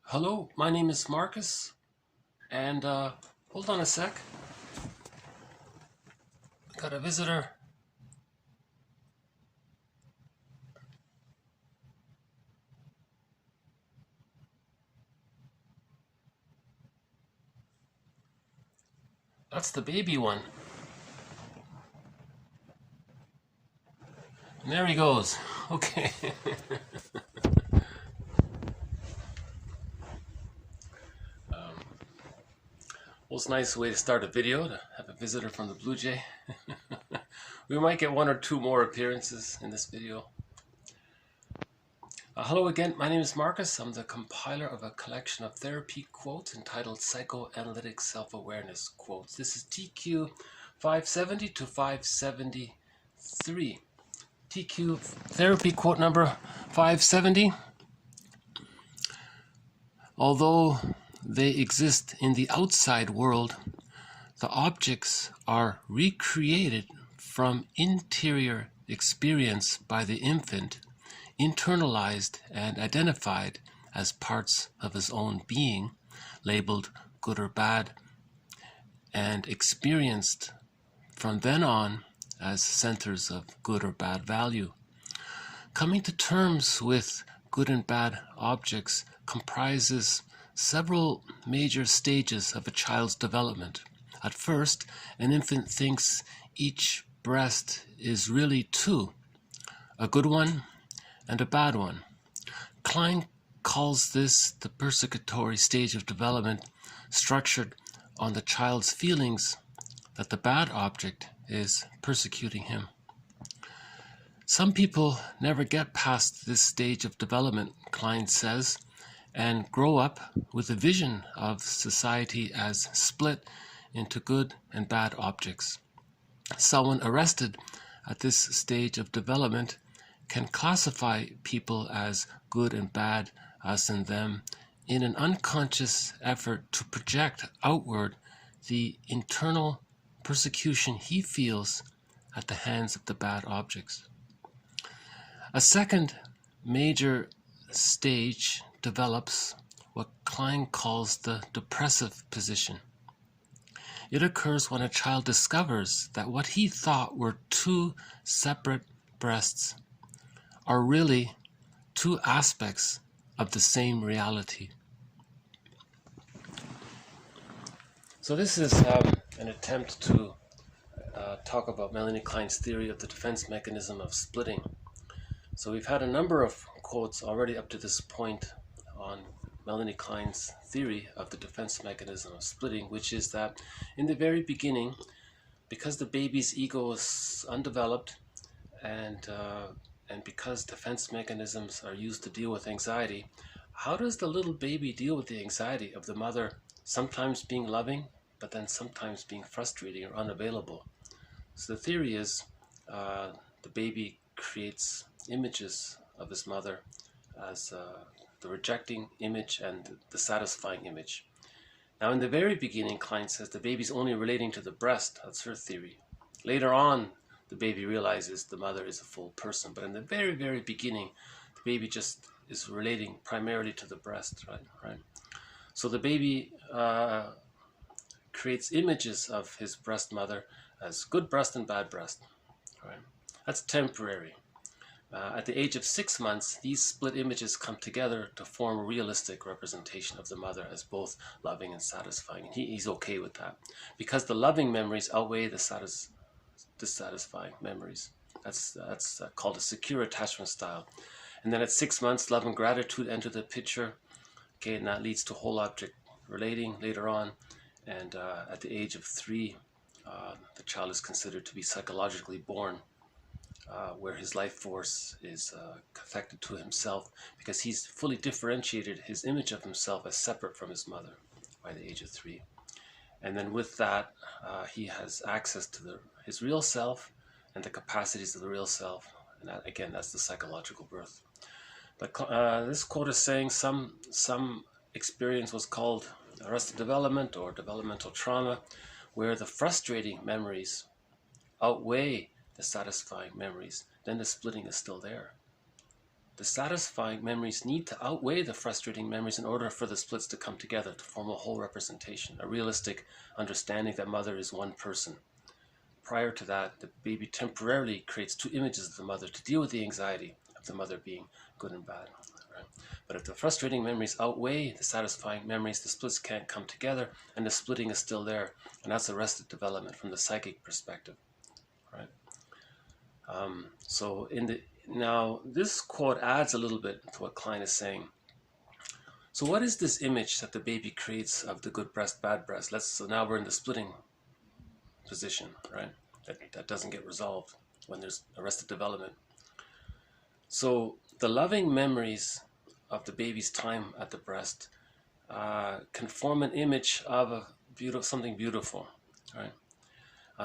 Hello, my name is Marcus, and hold on a sec. Got a visitor. That's the baby one. And there he goes. Okay. Well, it's a nice way to start a video, to have a visitor from the Blue Jay. We might get one or two more appearances in this video. Hello again, my name is Marcus. I'm the compiler of a collection of therapy quotes entitled Psychoanalytic Self-Awareness Quotes. This is TQ 570 to 573. TQ therapy quote number 570. Although they exist in the outside world, the objects are recreated from interior experience by the infant, internalized and identified as parts of his own being, labeled good or bad, and experienced from then on as centers of good or bad value. Coming to terms with good and bad objects comprises several major stages of a child's development. At first, an infant thinks each breast is really two, a good one and a bad one. Klein calls this the persecutory stage of development, structured on the child's feelings that the bad object is persecuting him. Some people never get past this stage of development, Klein says, and grow up with a vision of society as split into good and bad objects. Someone arrested at this stage of development can classify people as good and bad, us and them, in an unconscious effort to project outward the internal persecution he feels at the hands of the bad objects. A second major stage develops what Klein calls the depressive position. It occurs when a child discovers that what he thought were two separate breasts are really two aspects of the same reality. So this is an attempt to talk about Melanie Klein's theory of the defense mechanism of splitting. So we've had a number of quotes already up to this point on Melanie Klein's theory of the defense mechanism of splitting, which is that in the very beginning, because the baby's ego is undeveloped and because defense mechanisms are used to deal with anxiety, how does the little baby deal with the anxiety of the mother sometimes being loving, but then sometimes being frustrating or unavailable? So the theory is the baby creates images of his mother as the rejecting image and the satisfying image. Now in the very beginning, Klein says the baby's only relating to the breast. That's her theory. Later on, the baby realizes the mother is a full person, but in the very, very beginning, the baby just is relating primarily to the breast, right? So the baby creates images of his breast mother as good breast and bad breast, right? That's temporary. At the age of 6 months, these split images come together to form a realistic representation of the mother as both loving and satisfying. And he's okay with that because the loving memories outweigh the dissatisfying memories. That's called a secure attachment style. And then at 6 months, love and gratitude enter the picture. Okay, and that leads to whole object relating later on. And at the age of 3, the child is considered to be psychologically born, where his life force is connected to himself because he's fully differentiated his image of himself as separate from his mother by the age of 3. And then with that, he has access to his real self and the capacities of the real self. And that, again, that's the psychological birth. But this quote is saying some experience was called arrested development or developmental trauma, where the frustrating memories outweigh the satisfying memories. Then the splitting is still there. the satisfying memories need to outweigh the frustrating memories in order for the splits to come together to form a whole representation, a realistic understanding that mother is one person. Prior to that, the baby temporarily creates two images of the mother to deal with the anxiety of the mother being good and bad. Right? But if the frustrating memories outweigh the satisfying memories, the splits can't come together, and the splitting is still there, and that's arrested development from the psychic perspective. Right? Now this quote adds a little bit to what Klein is saying. So what is this image that the baby creates of the good breast, bad breast? So now we're in the splitting position, right? That doesn't get resolved when there's arrested development. So the loving memories of the baby's time at the breast can form an image of something beautiful, right?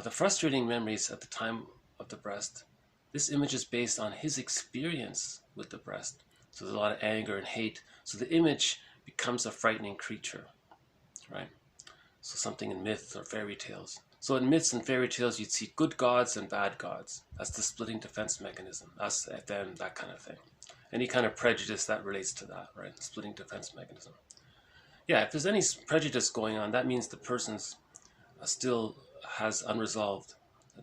The frustrating memories at the time of the breast, this image is based on his experience with the breast. So there's a lot of anger and hate. So the image becomes a frightening creature, right? So something in myths or fairy tales. So in myths and fairy tales, you'd see good gods and bad gods. That's the splitting defense mechanism. Us, them, that kind of thing. Any kind of prejudice that relates to that, right? Splitting defense mechanism. Yeah, if there's any prejudice going on, that means the person's still has unresolved.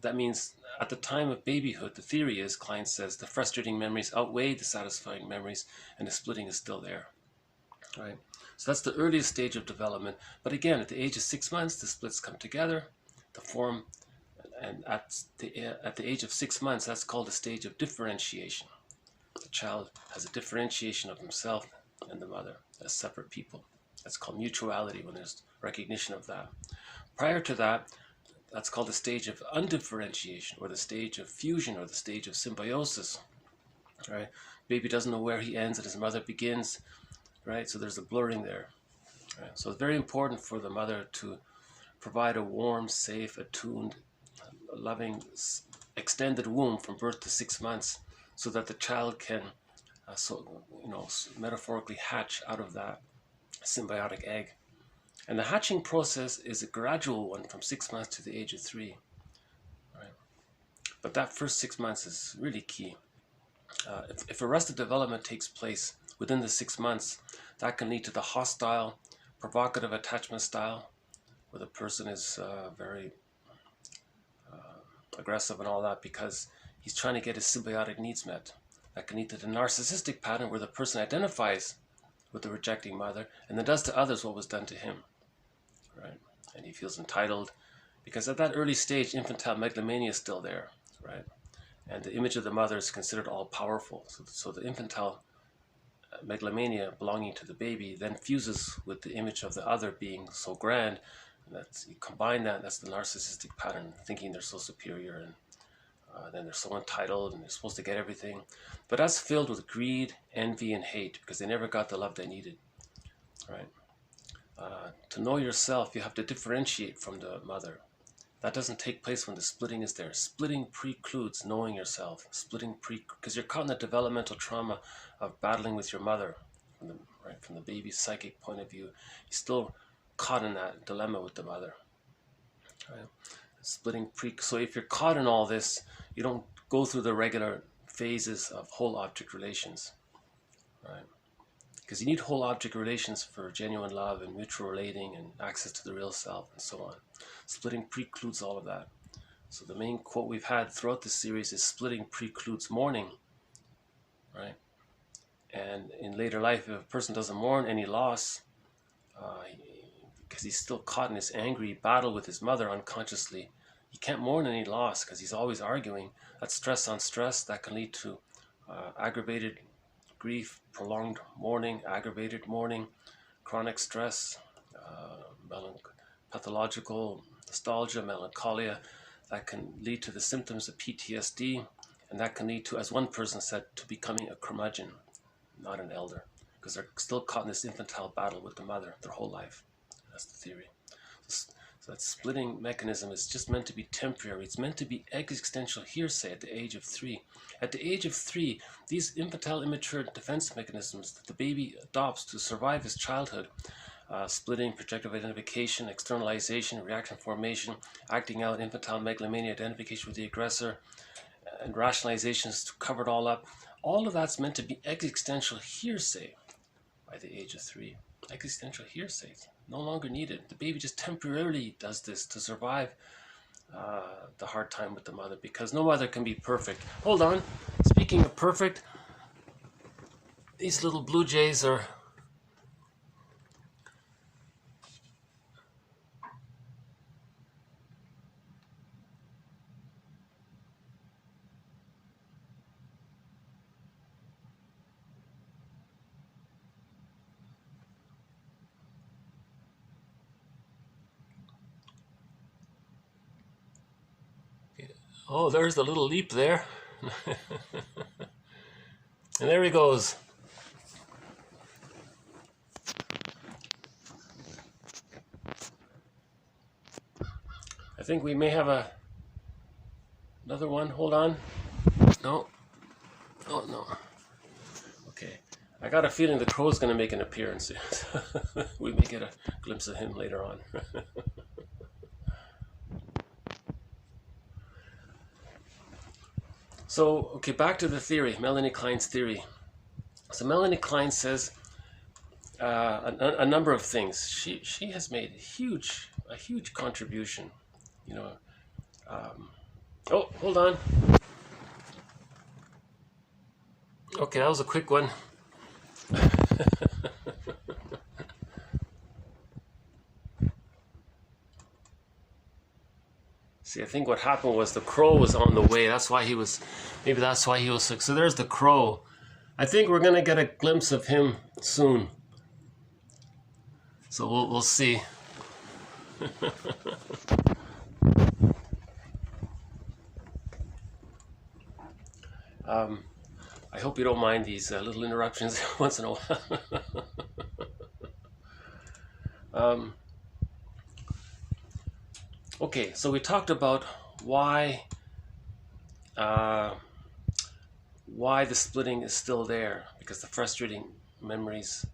That means at the time of babyhood, the theory is, Klein says, the frustrating memories outweigh the satisfying memories and the splitting is still there, right? So that's the earliest stage of development. But again, at the age of 6 months, the splits come together to form, and at the age of 6 months, that's called a stage of differentiation. The child has a differentiation of himself and the mother as separate people. That's called mutuality when there's recognition of that. Prior to that, that's called the stage of undifferentiation, or the stage of fusion, or the stage of symbiosis. Right? Baby doesn't know where he ends and his mother begins. Right? So there's a blurring there. Right? So it's very important for the mother to provide a warm, safe, attuned, loving, extended womb from birth to 6 months, so that the child can, metaphorically hatch out of that symbiotic egg. And the hatching process is a gradual one from 6 months to the age of 3. Right? But that first 6 months is really key. If arrested development takes place within the 6 months, that can lead to the hostile, provocative attachment style, where the person is very aggressive and all that because he's trying to get his symbiotic needs met. That can lead to the narcissistic pattern where the person identifies with the rejecting mother and then does to others what was done to him. Right? And he feels entitled because at that early stage, infantile megalomania is still there, right? And the image of the mother is considered all-powerful. So the infantile megalomania belonging to the baby then fuses with the image of the other being so grand. And you combine that, that's the narcissistic pattern, thinking they're so superior and then they're so entitled and they're supposed to get everything. But that's filled with greed, envy, and hate because they never got the love they needed, right? To know yourself, you have to differentiate from the mother. That doesn't take place when the splitting is there. Splitting precludes knowing yourself. Because you're caught in the developmental trauma of battling with your mother, from the baby's psychic point of view. You're still caught in that dilemma with the mother. Right? So if you're caught in all this, you don't go through the regular phases of whole object relations, right? Because you need whole object relations for genuine love and mutual relating and access to the real self and so on. Splitting precludes all of that. So the main quote we've had throughout this series is splitting precludes mourning, right? And in later life, if a person doesn't mourn any loss, because he's still caught in this angry battle with his mother unconsciously, he can't mourn any loss because he's always arguing. That's stress on stress. That can lead to aggravated grief, prolonged mourning, aggravated mourning, chronic stress, pathological nostalgia, melancholia. That can lead to the symptoms of PTSD, and that can lead to, as one person said, to becoming a curmudgeon, not an elder, because they're still caught in this infantile battle with the mother their whole life. That's the theory. So that splitting mechanism is just meant to be temporary. It's meant to be existential hearsay at the age of 3. At the age of 3, these infantile immature defense mechanisms that the baby adopts to survive his childhood, splitting, projective identification, externalization, reaction formation, acting out, infantile megalomania, identification with the aggressor, and rationalizations to cover it all up, All of that's meant to be existential hearsay by the age of 3. Existential hearsay, no longer needed. The baby just temporarily does this to survive the hard time with the mother, because no mother can be perfect. Hold on. Speaking of perfect, these little blue jays are... Oh, there's the little leap there. And there he goes. I think we may have another one. Hold on. No. Oh, no. Okay. I got a feeling the crow's going to make an appearance. We may get a glimpse of him later on. So, okay, back to the theory, Melanie Klein's theory. So Melanie Klein says a number of things. She has made a huge contribution. You know. Oh, hold on. Okay, that was a quick one. See, I think what happened was the crow was on the way. Maybe that's why he was sick. So there's the crow. I think we're gonna get a glimpse of him soon. So we'll see. I hope you don't mind these little interruptions once in a while. Okay, so we talked about why the splitting is still there, because the frustrating memories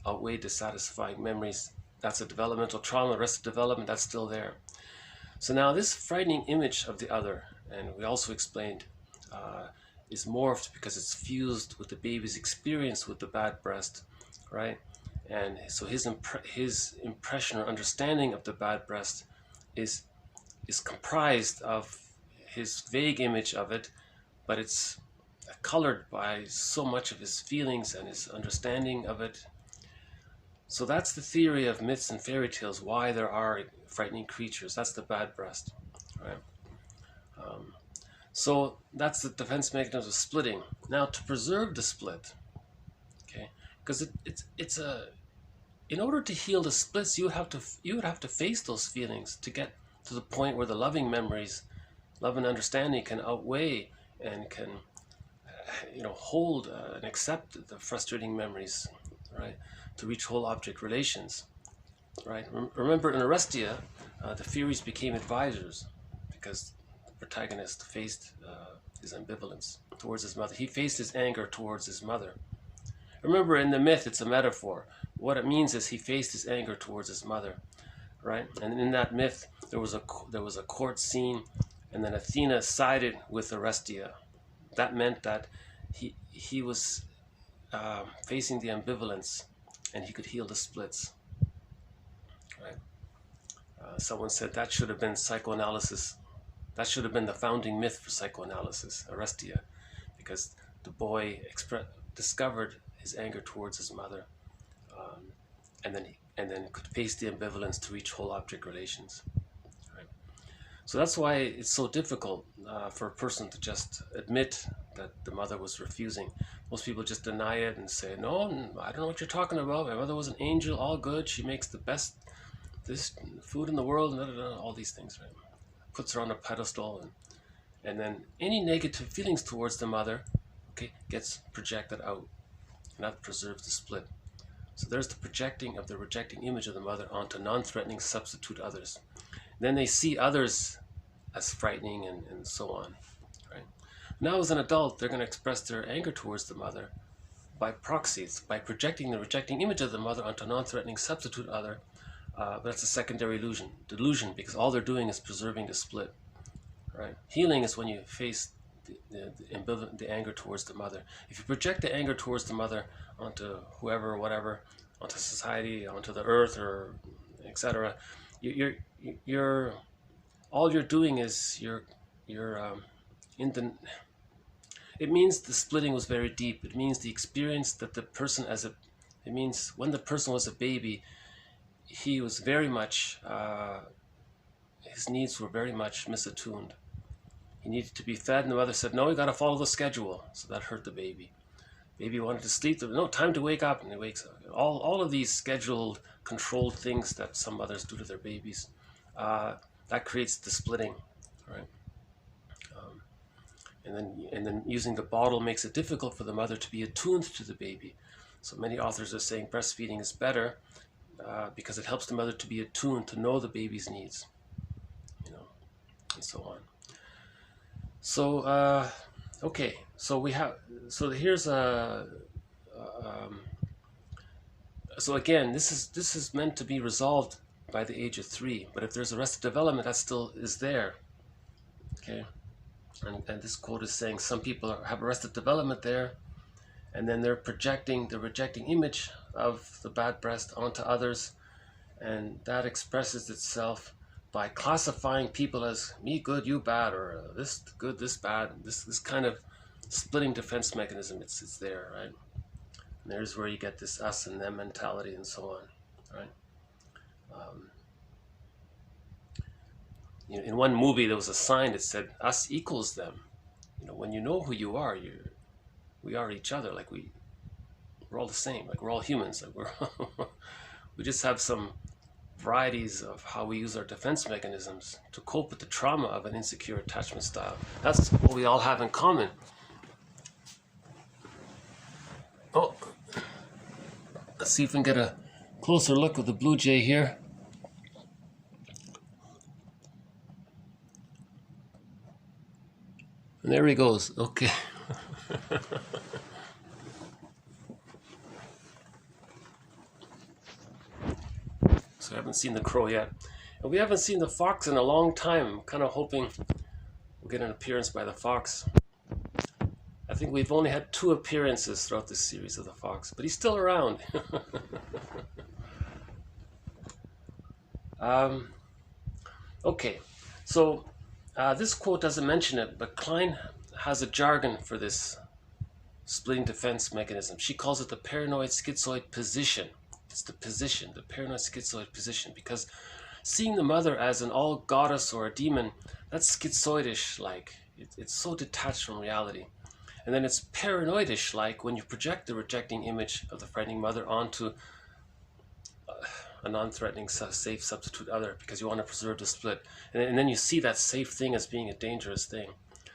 outweigh the satisfying memories. That's a developmental trauma. Arrested development, that's still there. So now this frightening image of the other, and we also explained, is morphed because it's fused with the baby's experience with the bad breast, right? And so his impression or understanding of the bad breast is comprised of his vague image of it, but it's colored by so much of his feelings and his understanding of it. So that's the theory of myths and fairy tales, why there are frightening creatures. That's the bad breast, right? So that's the defense mechanism of splitting. Now, to preserve the split, okay, because in order to heal the splits, you would have to face those feelings to get to the point where the loving memories, love and understanding can outweigh and can, hold and accept the frustrating memories, right? To reach whole object relations, right? Remember in Arestia, the Furies became advisors because the protagonist faced his ambivalence towards his mother. He faced his anger towards his mother. Remember, in the myth, it's a metaphor. What it means is he faced his anger towards his mother, right? And in that myth, there was a court scene, and then Athena sided with Arestia. That meant that he was facing the ambivalence, and he could heal the splits, right? Someone said that should have been psychoanalysis. That should have been the founding myth for psychoanalysis, Arestia, because the boy discovered his anger towards his mother, and then could face the ambivalence to reach whole object relations. Right? So that's why it's so difficult for a person to just admit that the mother was refusing. Most people just deny it and say, "No, I don't know what you're talking about. My mother was an angel, all good. She makes the best food in the world," and all these things. Right? Puts her on a pedestal, and then any negative feelings towards the mother, okay, gets projected out, and that preserves the split. So there's the projecting of the rejecting image of the mother onto non-threatening substitute others. Then they see others as frightening and so on. Right? Now as an adult, they're going to express their anger towards the mother by proxies, by projecting the rejecting image of the mother onto non-threatening substitute other. But that's a secondary delusion, because all they're doing is preserving the split. Right? Healing is when you face the anger towards the mother. If you project the anger towards the mother onto whoever or whatever, onto society, onto the earth, or etc., you're all you're doing is you're in the. It means the splitting was very deep. It means the experience that the person it means when the person was a baby, he was very much, his needs were very much misattuned. He needed to be fed, and the mother said, no, you got to follow the schedule. So that hurt the baby. Baby wanted to sleep. No, time to wake up, and he wakes up. All of these scheduled, controlled things that some mothers do to their babies, that creates the splitting, right? And then using the bottle makes it difficult for the mother to be attuned to the baby. So many authors are saying breastfeeding is better because it helps the mother to be attuned, to know the baby's needs, and so on. So okay, so here's so again, this is meant to be resolved by the age of 3, but if there's arrested development, that still is there. Okay, and this quote is saying some people have arrested development there, and then they're projecting the rejecting image of the bad breast onto others, and that expresses itself by classifying people as me good, you bad, or this good, this bad. This kind of splitting defense mechanism, it's there, right? And there's where you get this us and them mentality and so on, right? In one movie, there was a sign that said us equals them. When you know who you are, we are each other. Like we're all the same. Like we're all humans. Like we just have some varieties of how we use our defense mechanisms to cope with the trauma of an insecure attachment style. That's what we all have in common. Oh, let's see if we can get a closer look of the blue jay here. And there he goes. Okay. So I haven't seen the crow yet. And we haven't seen the fox in a long time. I'm kind of hoping we'll get an appearance by the fox. I think we've only had 2 appearances throughout this series of the fox, but he's still around. Okay, so this quote doesn't mention it, but Klein has a jargon for this splitting defense mechanism. She calls it the paranoid schizoid position. It's the position, the paranoid schizoid position, because seeing the mother as an all goddess or a demon, that's schizoidish like. It's so detached from reality. And then it's paranoidish like when you project the rejecting image of the frightening mother onto a non-threatening safe substitute other because you want to preserve the split. And then you see that safe thing as being a dangerous thing.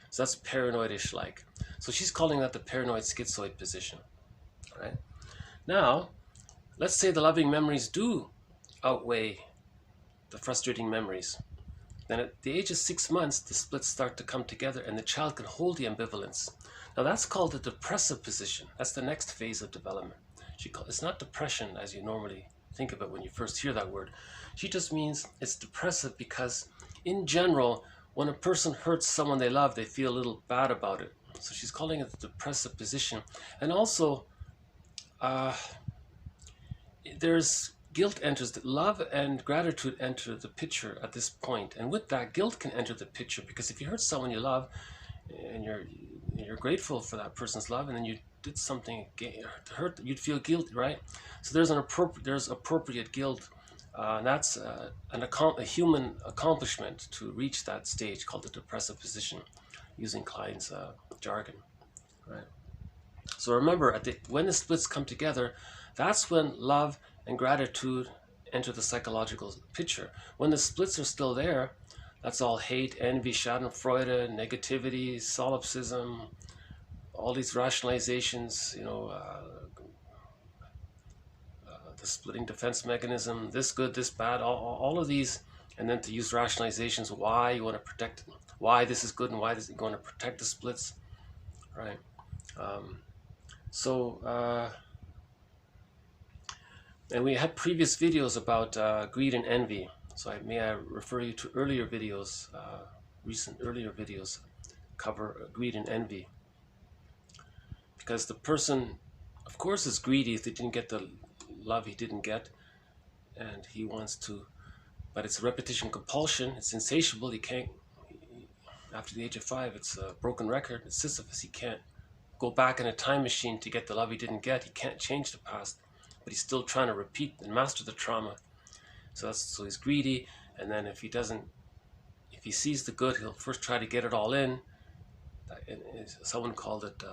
So that's paranoidish like. So she's calling that the paranoid schizoid position. All right? Now, let's say the loving memories do outweigh the frustrating memories. Then at the age of 6 months, the splits start to come together and the child can hold the ambivalence. Now that's called the depressive position. That's the next phase of development. It's not depression as you normally think of it when you first hear that word. She just means it's depressive because in general, when a person hurts someone they love, they feel a little bad about it. So she's calling it the depressive position. And also, there's guilt enters, love and gratitude enter the picture at this point. And with that, guilt can enter the picture because if you hurt someone you love and you're grateful for that person's love and then you did something to hurt, you'd feel guilty, right? So there's appropriate guilt. And that's a human accomplishment to reach that stage called the depressive position using Klein's jargon, right? So remember, when the splits come together, that's when love and gratitude enter the psychological picture. When the splits are still there, that's all hate, envy, schadenfreude, negativity, solipsism, all these rationalizations, the splitting defense mechanism, this good, this bad, all of these, and then to use rationalizations, why you want to protect, why this is good and why this is going to protect the splits, right? And we had previous videos about greed and envy. So may I refer you to earlier videos, recent earlier videos cover greed and envy. Because the person, of course, is greedy if they didn't get the love he didn't get, and he wants to, but it's repetition compulsion, it's insatiable, he can't, after the age of 5, it's a broken record, it's Sisyphus, he can't go back in a time machine to get the love he didn't get, he can't change the past, but he's still trying to repeat and master the trauma. So he's greedy, and then if he sees the good, he'll first try to get it all in. Someone called it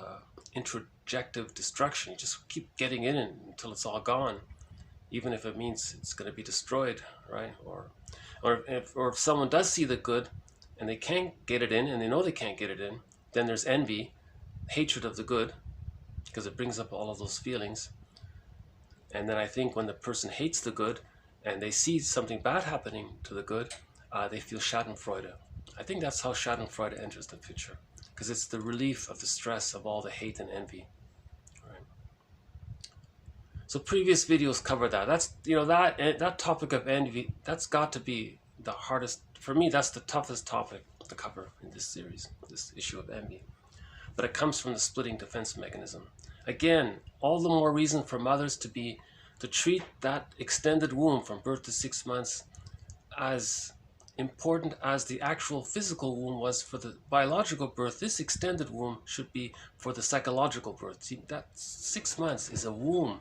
introjective destruction. You just keep getting in it until it's all gone, even if it means it's going to be destroyed, right? Or if someone does see the good and they can't get it in, and they know they can't get it in, then there's envy, hatred of the good, because it brings up all of those feelings. And then I think when the person hates the good and they see something bad happening to the good, they feel Schadenfreude. I think that's how Schadenfreude enters the picture, because it's the relief of the stress of all the hate and envy. Right? So previous videos cover that. That's, that topic of envy, that's got to be the hardest, for me, that's the toughest topic to cover in this series, this issue of envy. But it comes from the splitting defense mechanism. Again, all the more reason for mothers to treat that extended womb from birth to 6 months as important as the actual physical womb was for the biological birth. This extended womb should be for the psychological birth. See, that 6 months is a womb.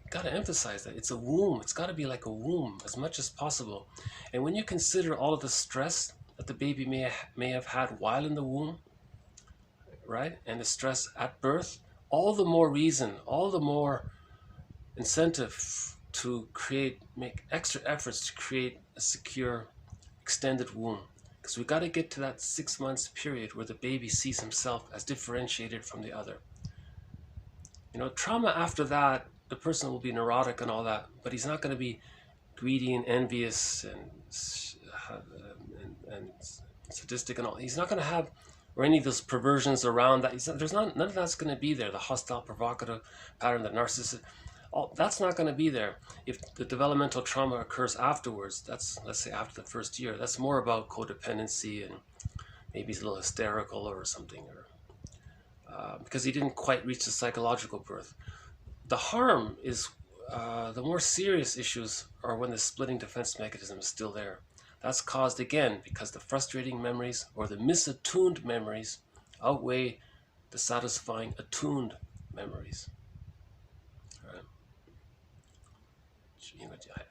Got to emphasize that it's a womb. It's got to be like a womb as much as possible. And when you consider all of the stress that the baby may have had while in the womb, right, and the stress at birth, all the more reason, all the more incentive to make extra efforts to create a secure extended womb, because we got to get to that 6 months period where the baby sees himself as differentiated from the other. Trauma after that, the person will be neurotic and all that, but he's not going to be greedy and envious and sadistic and all. He's not going to have, or any of those perversions around that. None of that's going to be there. The hostile, provocative pattern, the narcissist, that's not going to be there. If the developmental trauma occurs afterwards, let's say after the first year, that's more about codependency and maybe he's a little hysterical or something, or because he didn't quite reach the psychological birth. The harm is, the more serious issues are when the splitting defense mechanism is still there. That's caused, again, because the frustrating memories or the misattuned memories outweigh the satisfying attuned memories.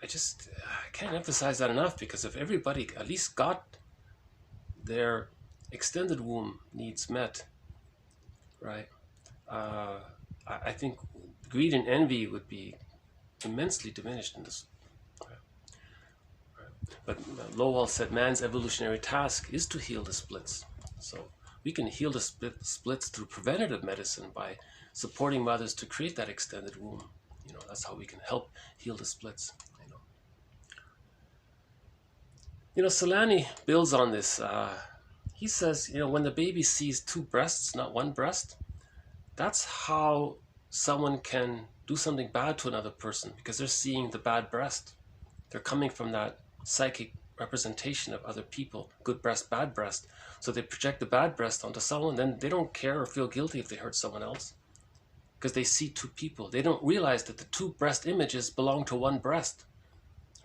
I can't emphasize that enough, because if everybody at least got their extended womb needs met, right, I think greed and envy would be immensely diminished in this. But Lowell said man's evolutionary task is to heal the splits. So we can heal the splits through preventative medicine by supporting mothers to create that extended womb. That's how we can help heal the splits. Solani builds on this. He says, when the baby sees 2 breasts, not 1 breast, that's how someone can do something bad to another person, because they're seeing the bad breast. They're coming from that psychic representation of other people, good breast, bad breast. So they project the bad breast onto someone, then they don't care or feel guilty if they hurt someone else, because they see 2 people. They don't realize that the 2 breast images belong to 1 breast,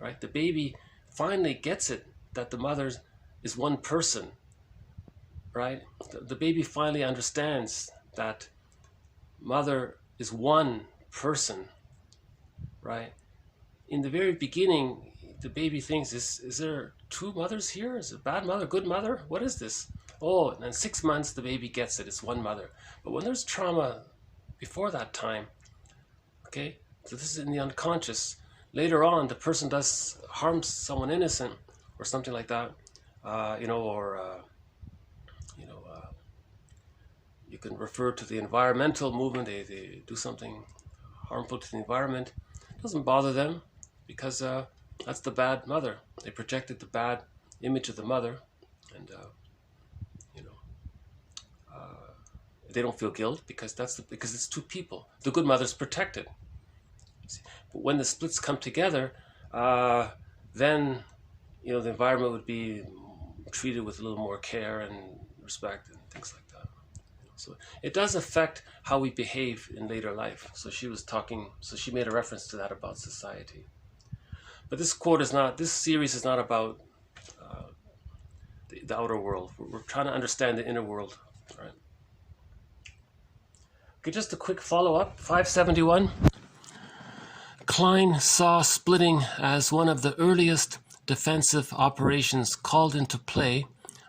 right? The baby finally gets it, that the mother is 1 person, right? The baby finally understands that mother is 1 person, right? In the very beginning, the baby thinks, is there 2 mothers here? Is it a bad mother, good mother? What is this? Oh, and then 6 months, the baby gets it. It's 1 mother. But when there's trauma before that time, okay, so this is in the unconscious. Later on, the person does harm someone innocent or something like that, you can refer to the environmental movement. They do something harmful to the environment. It doesn't bother them, because that's the bad mother. They projected the bad image of the mother, and they don't feel guilt, because because it's 2 people. The good mother's protected. But when the splits come together, then the environment would be treated with a little more care and respect, and things like that. So it does affect how we behave in later life. So she made a reference to that about society. But this series is not about the outer world. We're trying to understand the inner world, right? Okay, just a quick follow-up. 571. Klein saw splitting as one of the earliest defensive operations called into play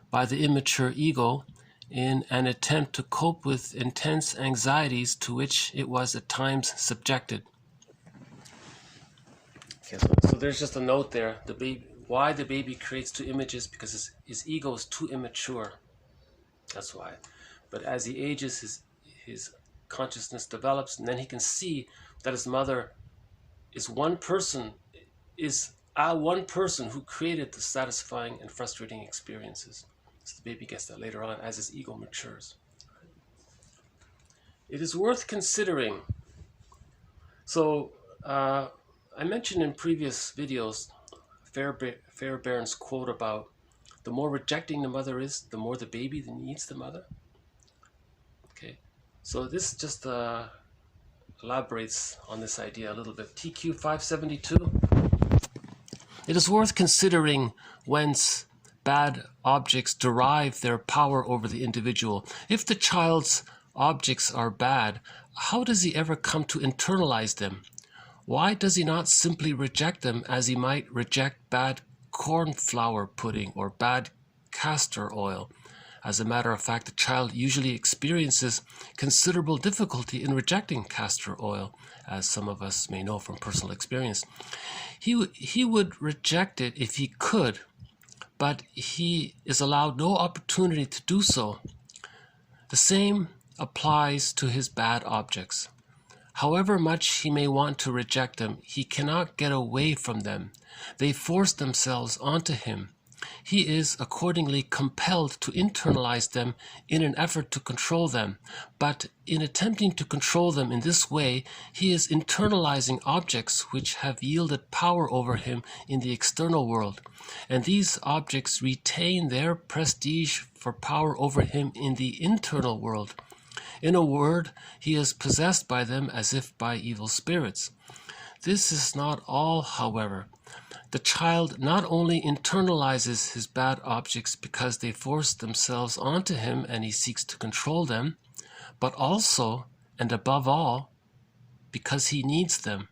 by the immature ego in an attempt to cope with intense anxieties to which it was at times subjected. Okay, so there's just a note there. Why the baby creates two images? Because his ego is too immature. That's why. But as he ages, his consciousness develops, and then he can see that his mother is one person who created the satisfying and frustrating experiences. So the baby gets that later on as his ego matures. It is worth considering. So I mentioned in previous videos Fairbairn's quote about the more rejecting the mother is, the more the baby needs the mother. Okay, so this just elaborates on this idea a little bit. TQ 572. It is worth considering whence bad objects derive their power over the individual. If the child's objects are bad, how does he ever come to internalize them? Why does he not simply reject them as he might reject bad cornflour pudding or bad castor oil? As a matter of fact, the child usually experiences considerable difficulty in rejecting castor oil, as some of us may know from personal experience. He would reject it if he could, but he is allowed no opportunity to do so. The same applies to his bad objects. However much he may want to reject them, he cannot get away from them. They force themselves onto him. He is accordingly compelled to internalize them in an effort to control them. But in attempting to control them in this way, he is internalizing objects which have yielded power over him in the external world. And these objects retain their prestige for power over him in the internal world. In a word, he is possessed by them as if by evil spirits. This is not all, however. The child not only internalizes his bad objects because they force themselves onto him and he seeks to control them, but also, and above all, because he needs them.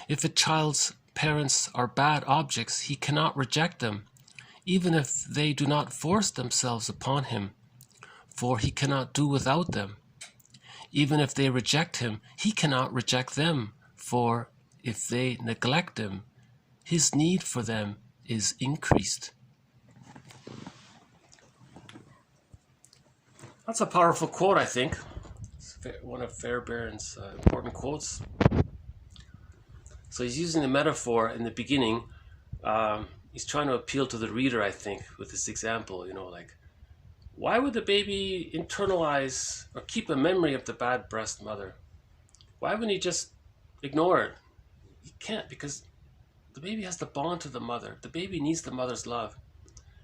If a child's parents are bad objects, he cannot reject them, even if they do not force themselves upon him, for he cannot do without them. Even if they reject him, he cannot reject them, for if they neglect him, his need for them is increased. That's a powerful quote, I think. It's one of Fairbairn's important quotes. So he's using the metaphor in the beginning. He's trying to appeal to the reader, I think, with this example, like, why would the baby internalize or keep a memory of the bad breast mother? Why wouldn't he just ignore it? He can't, because the baby has to bond to the mother. The baby needs the mother's love.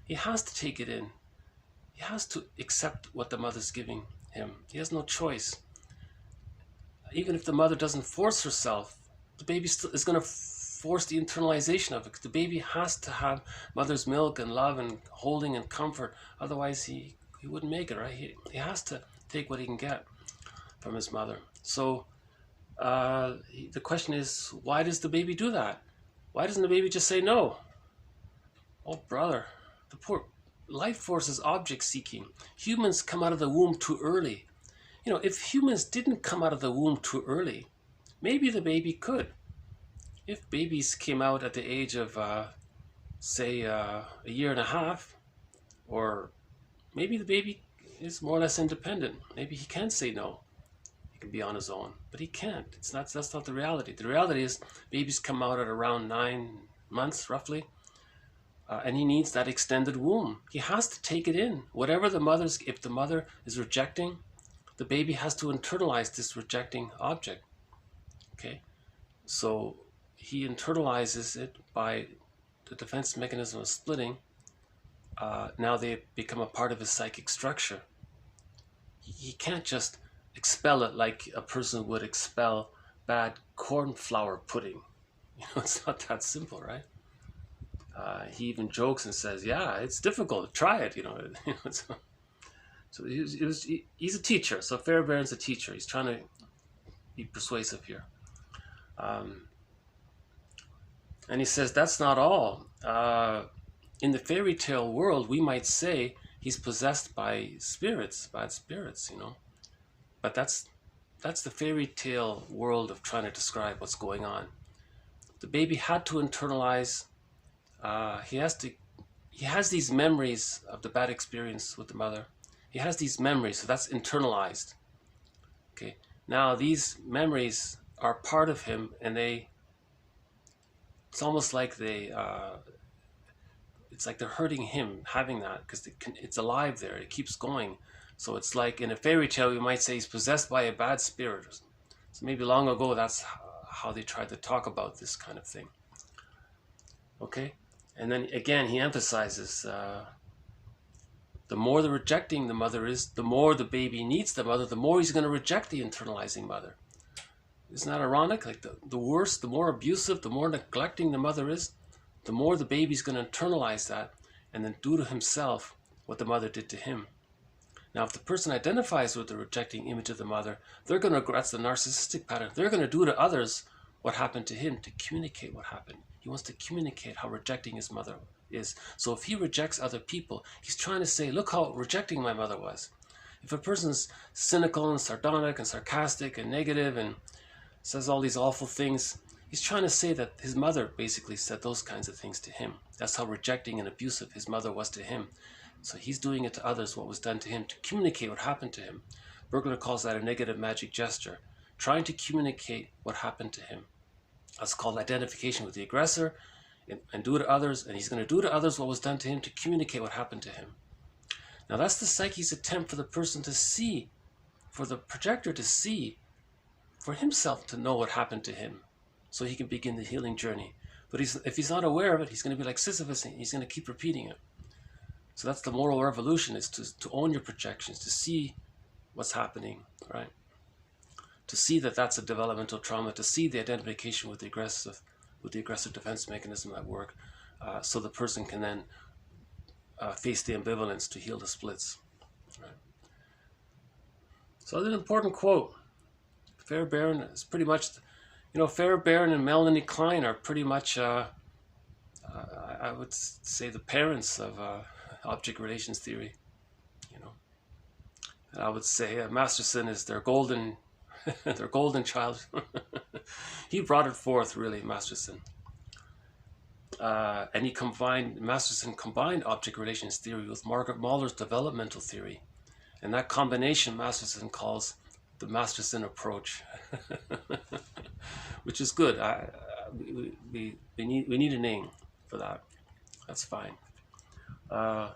He has to take it in. He has to accept what the mother's giving him. He has no choice. Even if the mother doesn't force herself, the baby still is going to force the internalization of it. The baby has to have mother's milk and love and holding and comfort. Otherwise, he wouldn't make it, right? He has to take what he can get from his mother. So the question is, why does the baby do that? Why doesn't the baby just say no? Oh, brother, the poor life force is object seeking. Humans come out of the womb too early. If humans didn't come out of the womb too early, maybe the baby could. If babies came out at the age of, say, a year and a half, or maybe the baby is more or less independent. Maybe he can say no. He can be on his own, but he can't. That's not the reality. The reality is babies come out at around 9 months, roughly, and he needs that extended womb. He has to take it in. If the mother is rejecting, the baby has to internalize this rejecting object. Okay, so he internalizes it by the defense mechanism of splitting. Now they become a part of his psychic structure. he can't just expel it like a person would expel bad corn flour pudding. It's not that simple, right? He even jokes and says, "Yeah, it's difficult. Try it." So he's a teacher. So Fairbairn's a teacher. He's trying to be persuasive here, and he says that's not all. In the fairy tale world, we might say he's possessed by spirits, bad spirits, But that's the fairy tale world of trying to describe what's going on. The baby had to internalize. He has these memories of the bad experience with the mother. He has these memories, so that's internalized. Okay. Now these memories are part of him, and it's almost like it's like they're hurting him having that, because it's alive there. It keeps going. So it's like in a fairy tale, you might say he's possessed by a bad spirit. So maybe long ago, that's how they tried to talk about this kind of thing. Okay? And then again, he emphasizes the more the rejecting the mother is, the more the baby needs the mother, the more he's going to reject the internalizing mother. Isn't that ironic? Like the worse, the more abusive, the more neglecting the mother is, the more the baby's going to internalize that and then do to himself what the mother did to him. Now, if the person identifies with the rejecting image of the mother, that's the narcissistic pattern. They're going to do to others what happened to him to communicate what happened. He wants to communicate how rejecting his mother is. So if he rejects other people, he's trying to say, look how rejecting my mother was. If a person's cynical and sardonic and sarcastic and negative and says all these awful things, he's trying to say that his mother basically said those kinds of things to him. That's how rejecting and abusive his mother was to him. So he's doing it to others, what was done to him, to communicate what happened to him. Bergler calls that a negative magic gesture, trying to communicate what happened to him. That's called identification with the aggressor, and do it to others, and he's going to do to others what was done to him to communicate what happened to him. Now that's the psyche's attempt for the person to see, for the projector to see, for himself to know what happened to him, so he can begin the healing journey. But if he's not aware of it, he's going to be like Sisyphus, and he's going to keep repeating it. So that's the moral revolution, is to own your projections, to see what's happening, right? To see that that's a developmental trauma, to see the identification with the aggressive defense mechanism at work, so the person can then face the ambivalence to heal the splits. Right? So that's an important quote. Fairbairn is pretty much, Fairbairn and Melanie Klein are pretty much, I would say, the parents of object relations theory, And I would say Masterson is their golden child. He brought it forth, really, Masterson. And Masterson combined object relations theory with Margaret Mahler's developmental theory. And that combination Masterson calls the Masterson approach, which is good. We need a name for that. That's fine. I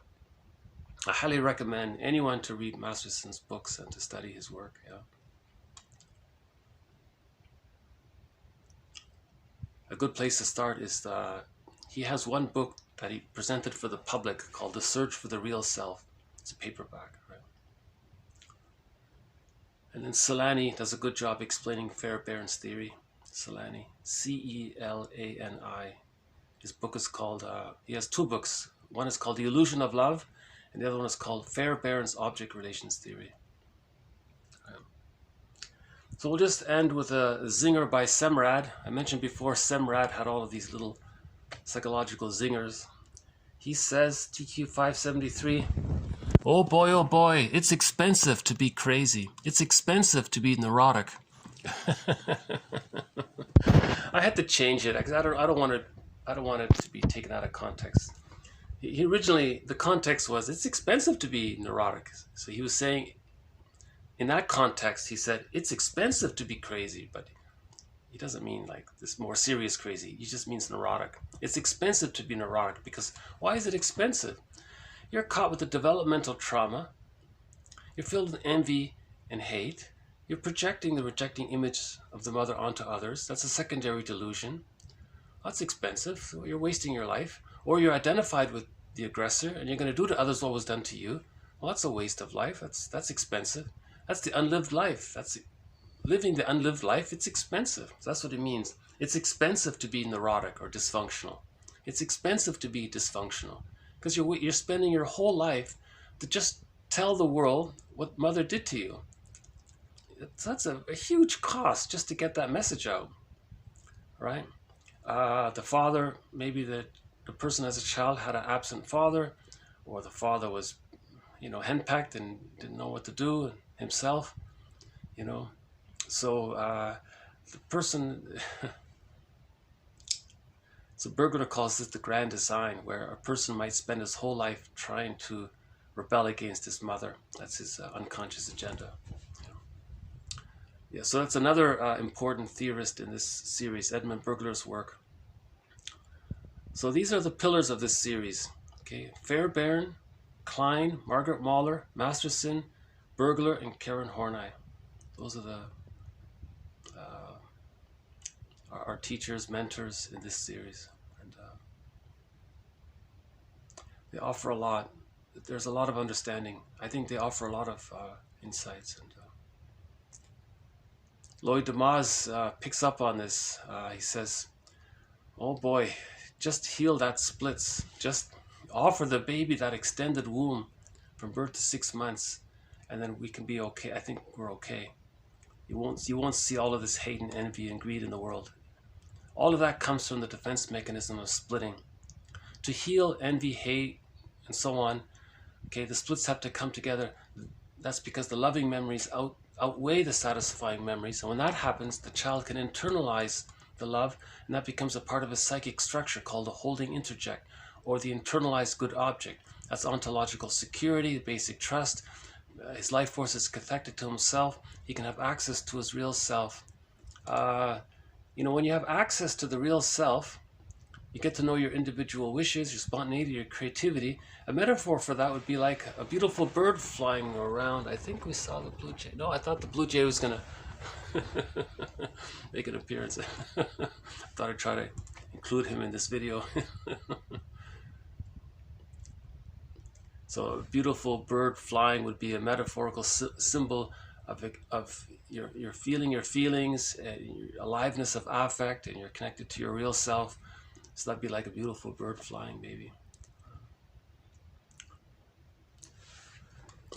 highly recommend anyone to read Masterson's books and to study his work. Yeah. A good place to start is he has one book that he presented for the public called The Search for the Real Self. It's a paperback, right? And then Celani does a good job explaining Fairbairn's theory. Celani, C-E-L-A-N-I. His book is called, he has two books. One is called The Illusion of Love, and the other one is called Fairbairn's Object Relations Theory. So we'll just end with a zinger by Semrad. I mentioned before Semrad had all of these little psychological zingers. He says, TQ 573, oh boy, it's expensive to be crazy. It's expensive to be neurotic. I had to change it because I don't want it to be taken out of context. He originally, the context was, it's expensive to be neurotic. So he was saying, in that context, he said, it's expensive to be crazy, but he doesn't mean like this more serious crazy. He just means neurotic. It's expensive to be neurotic because why is it expensive? You're caught with a developmental trauma. You're filled with envy and hate. You're projecting the rejecting image of the mother onto others. That's a secondary delusion. That's expensive. So you're wasting your life. Or you're identified with the aggressor and you're going to do to others what was done to you. Well, that's a waste of life. That's expensive. That's the unlived life. That's living the unlived life. It's expensive. That's what it means. It's expensive to be neurotic or dysfunctional. It's expensive to be dysfunctional because you're spending your whole life to just tell the world what mother did to you. That's a huge cost just to get that message out, right? The father, maybe the person as a child had an absent father, or the father was, henpecked and didn't know what to do himself, So the person, so Bergler calls this the grand design, where a person might spend his whole life trying to rebel against his mother. That's his unconscious agenda. Yeah, so that's another important theorist in this series, Edmund Bergler's work. So these are the pillars of this series. Okay, Fairbairn, Klein, Margaret Mahler, Masterson, Bergler, and Karen Horney. Those are the our teachers, mentors in this series, and they offer a lot. There's a lot of understanding. I think they offer a lot of insights. And Lloyd Demas picks up on this. He says, "Oh boy, just heal that splits. Just offer the baby that extended womb from birth to 6 months, and then we can be okay. I think we're okay. You won't see all of this hate and envy and greed in the world. All of that comes from the defense mechanism of splitting. To heal envy, hate, and so on, okay, the splits have to come together. That's because the loving memories outweigh the satisfying memories. And when that happens, the child can internalize the love, and that becomes a part of a psychic structure called a holding interject, or the internalized good object. That's ontological security, basic trust. His life force is cathectic to himself. He can have access to his real self. When you have access to the real self, you get to know your individual wishes, your spontaneity, your creativity. A metaphor for that would be like a beautiful bird flying around. I think we saw the blue jay. No, I thought the blue jay was going to make an appearance. I thought I'd try to include him in this video. So a beautiful bird flying would be a metaphorical symbol of your feeling your feelings, your aliveness of affect, and you're connected to your real self. So that'd be like a beautiful bird flying, maybe.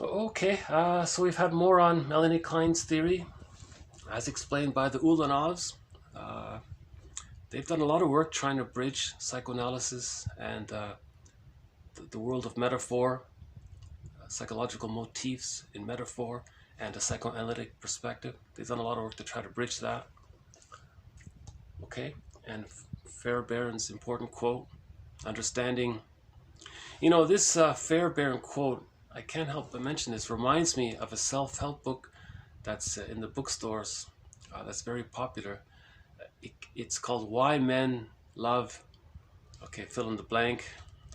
Okay, so we've had more on Melanie Klein's theory, as explained by the Ulanovs. They've done a lot of work trying to bridge psychoanalysis and the world of metaphor, psychological motifs in metaphor, and a psychoanalytic perspective. They've done a lot of work to try to bridge that. Okay, and Fairbairn's important quote, understanding. This Fairbairn quote, I can't help but mention this, reminds me of a self-help book that's in the bookstores that's very popular. It's called Why Men Love, fill in the blank.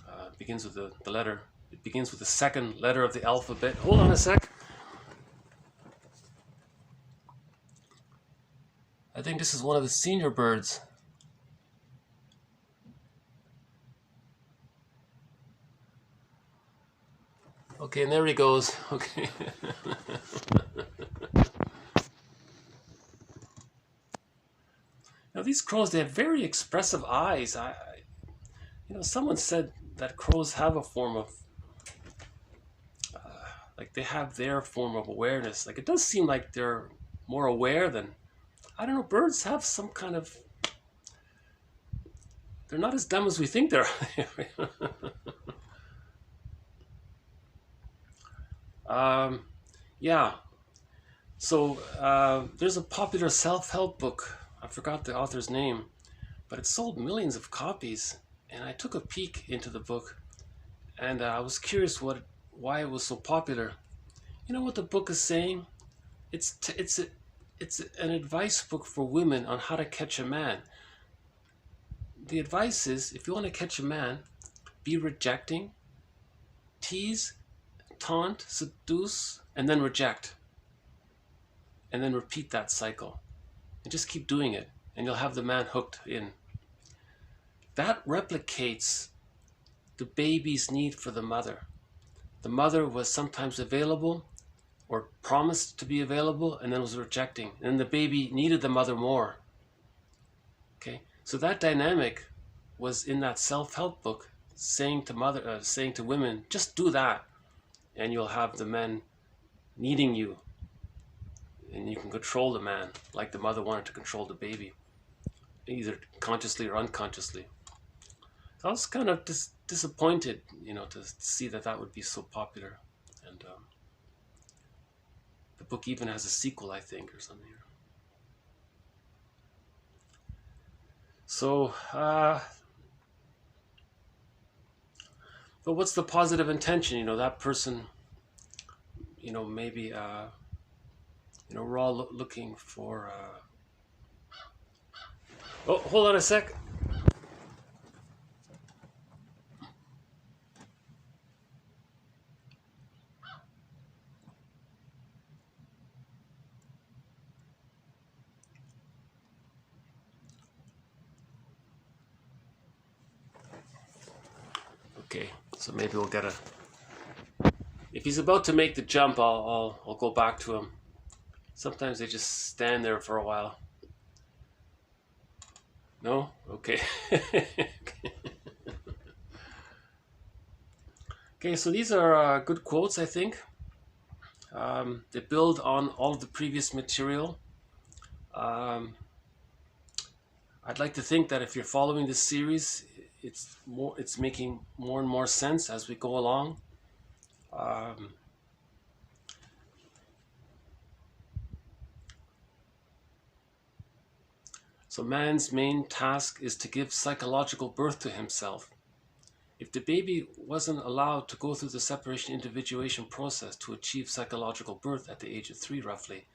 It begins with the letter. It begins with the second letter of the alphabet. Hold on a sec. I think this is one of the senior birds. Okay, and there he goes. Okay. Now these crows, they have very expressive eyes. Someone said that crows have a form of, they have their form of awareness. It does seem like they're more aware than, I don't know, birds have some kind of, they're not as dumb as we think they are. Yeah. So there's a popular self-help book. I forgot the author's name, but it sold millions of copies. And I took a peek into the book, and I was curious why it was so popular. You know what the book is saying? It's an advice book for women on how to catch a man. The advice is, if you want to catch a man, be rejecting, tease, taunt, seduce, and then reject. And then repeat that cycle. And just keep doing it, and you'll have the man hooked in. That replicates the baby's need for the mother. the mother was sometimes available or promised to be available and then was rejecting. And the baby needed the mother more. Okay, so that dynamic was in that self-help book, saying to women, just do that, and you'll have the men needing you, and you can control the man like the mother wanted to control the baby, either consciously or unconsciously. I was kind of disappointed, to see that would be so popular, and the book even has a sequel, I think, or something. So, but what's the positive intention? That person, maybe, we're all looking for. Oh, hold on a sec. Okay, so maybe we'll get a. If he's about to make the jump, I'll go back to him. Sometimes they just stand there for a while. No? Okay. Okay, so these are good quotes, I think. They build on all of the previous material. I'd like to think that if you're following this series, it's making more and more sense as we go along. So man's main task is to give psychological birth to himself. If the baby wasn't allowed to go through the separation individuation process to achieve psychological birth at the age of 3 roughly,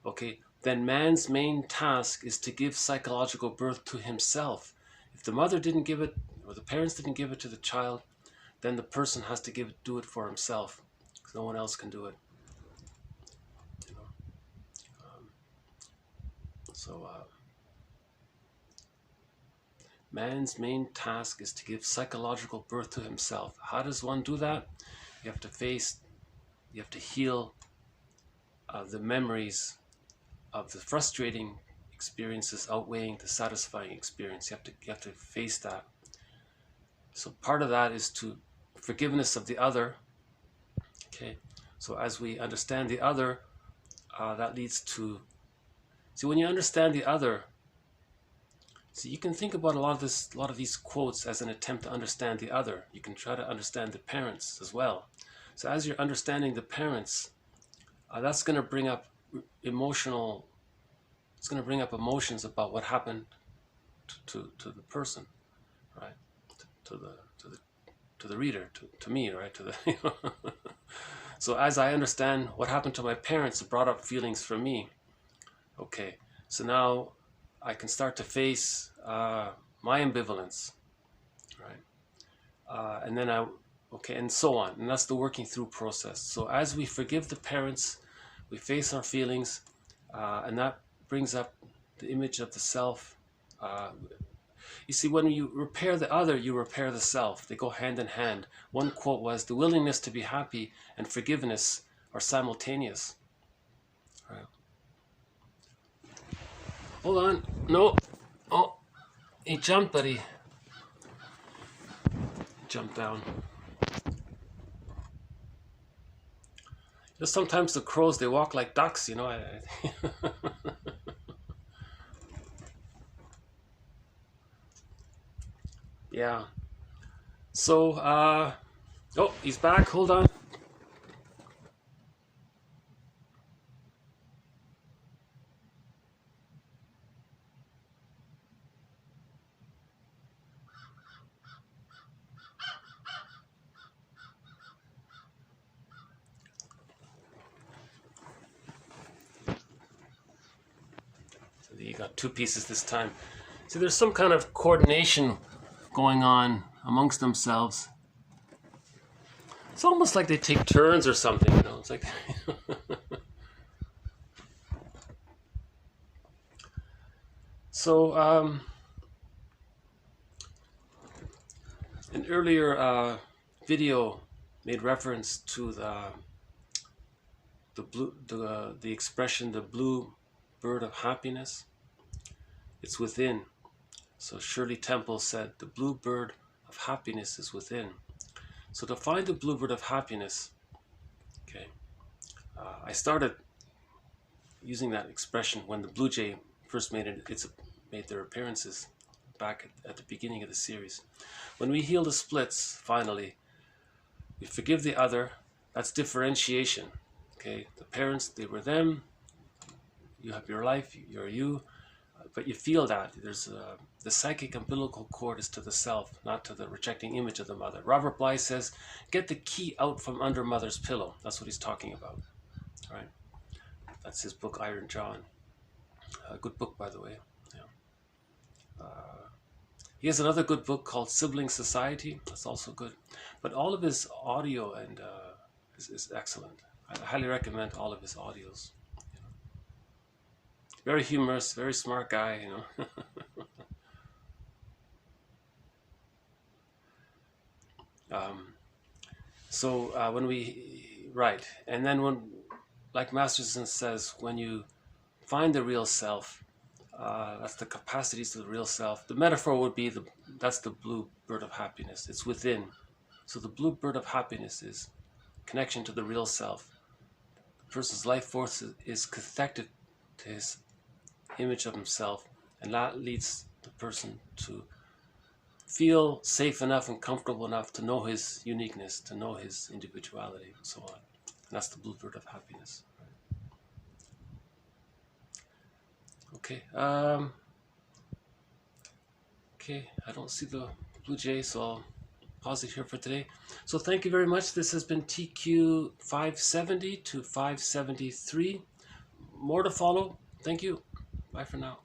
okay, then man's main task is to give psychological birth to himself. If the mother didn't give it, or the parents didn't give it to the child, then the person has to do it for himself, because no one else can do it. Man's main task is to give psychological birth to himself. How does one do that? You have to heal the memories of the frustrating experiences outweighing the satisfying experience. You have to face that. So part of that is to forgiveness of the other. Okay, so as we understand the other, that leads to. See, when you understand the other. So you can think about a lot of these quotes as an attempt to understand the other. You can try to understand the parents as well. So as you're understanding the parents, that's going to bring up emotions about what happened to the person, right? To the reader, to me, right? So as I understand what happened to my parents, it brought up feelings for me. Okay, so now I can start to face my ambivalence, right? And then and so on. And that's the working through process. So as we forgive the parents, we face our feelings, and that brings up the image of the self. You see, when you repair the other, you repair the self. They go hand in hand. One quote was, the willingness to be happy and forgiveness are simultaneous. Right. Hold on. No. Oh, he jumped, buddy. Jumped down. Sometimes the crows, they walk like ducks, Yeah. So, oh, he's back. Hold on. You got 2 pieces this time. So there's some kind of coordination going on amongst themselves. It's almost like they take turns or something, It's like so an earlier video made reference to the expression, the blue bird of happiness. It's within. So Shirley Temple said, the blue bird of happiness is within. So to find the blue bird of happiness, okay, I started using that expression when the blue jay first made their appearances back at the beginning of the series. When we heal the splits, finally, we forgive the other. That's differentiation. Okay, the parents, they were them. You have your life, you're you, but you feel that there's the psychic umbilical cord is to the self, not to the rejecting image of the mother. Robert Bly says, "Get the key out from under mother's pillow." That's what he's talking about. All right, that's his book, Iron John. A good book, by the way. Yeah. He has another good book called Sibling Society. That's also good. But all of his audio and is excellent. I highly recommend all of his audios. Very humorous, very smart guy, you know. When we right, and then when, like Masterson says, when you find the real self, that's the capacities of the real self. The metaphor would be that's the blue bird of happiness. It's within. So the blue bird of happiness is connection to the real self. The person's life force is connected to his image of himself, and that leads the person to feel safe enough and comfortable enough to know his uniqueness, to know his individuality, and so on. And that's the blue bird of happiness. Okay. Okay, I don't see the blue jay, so I'll pause it here for today. So thank you very much. This has been TQ 570 to 573. More to follow. Thank you. Bye for now.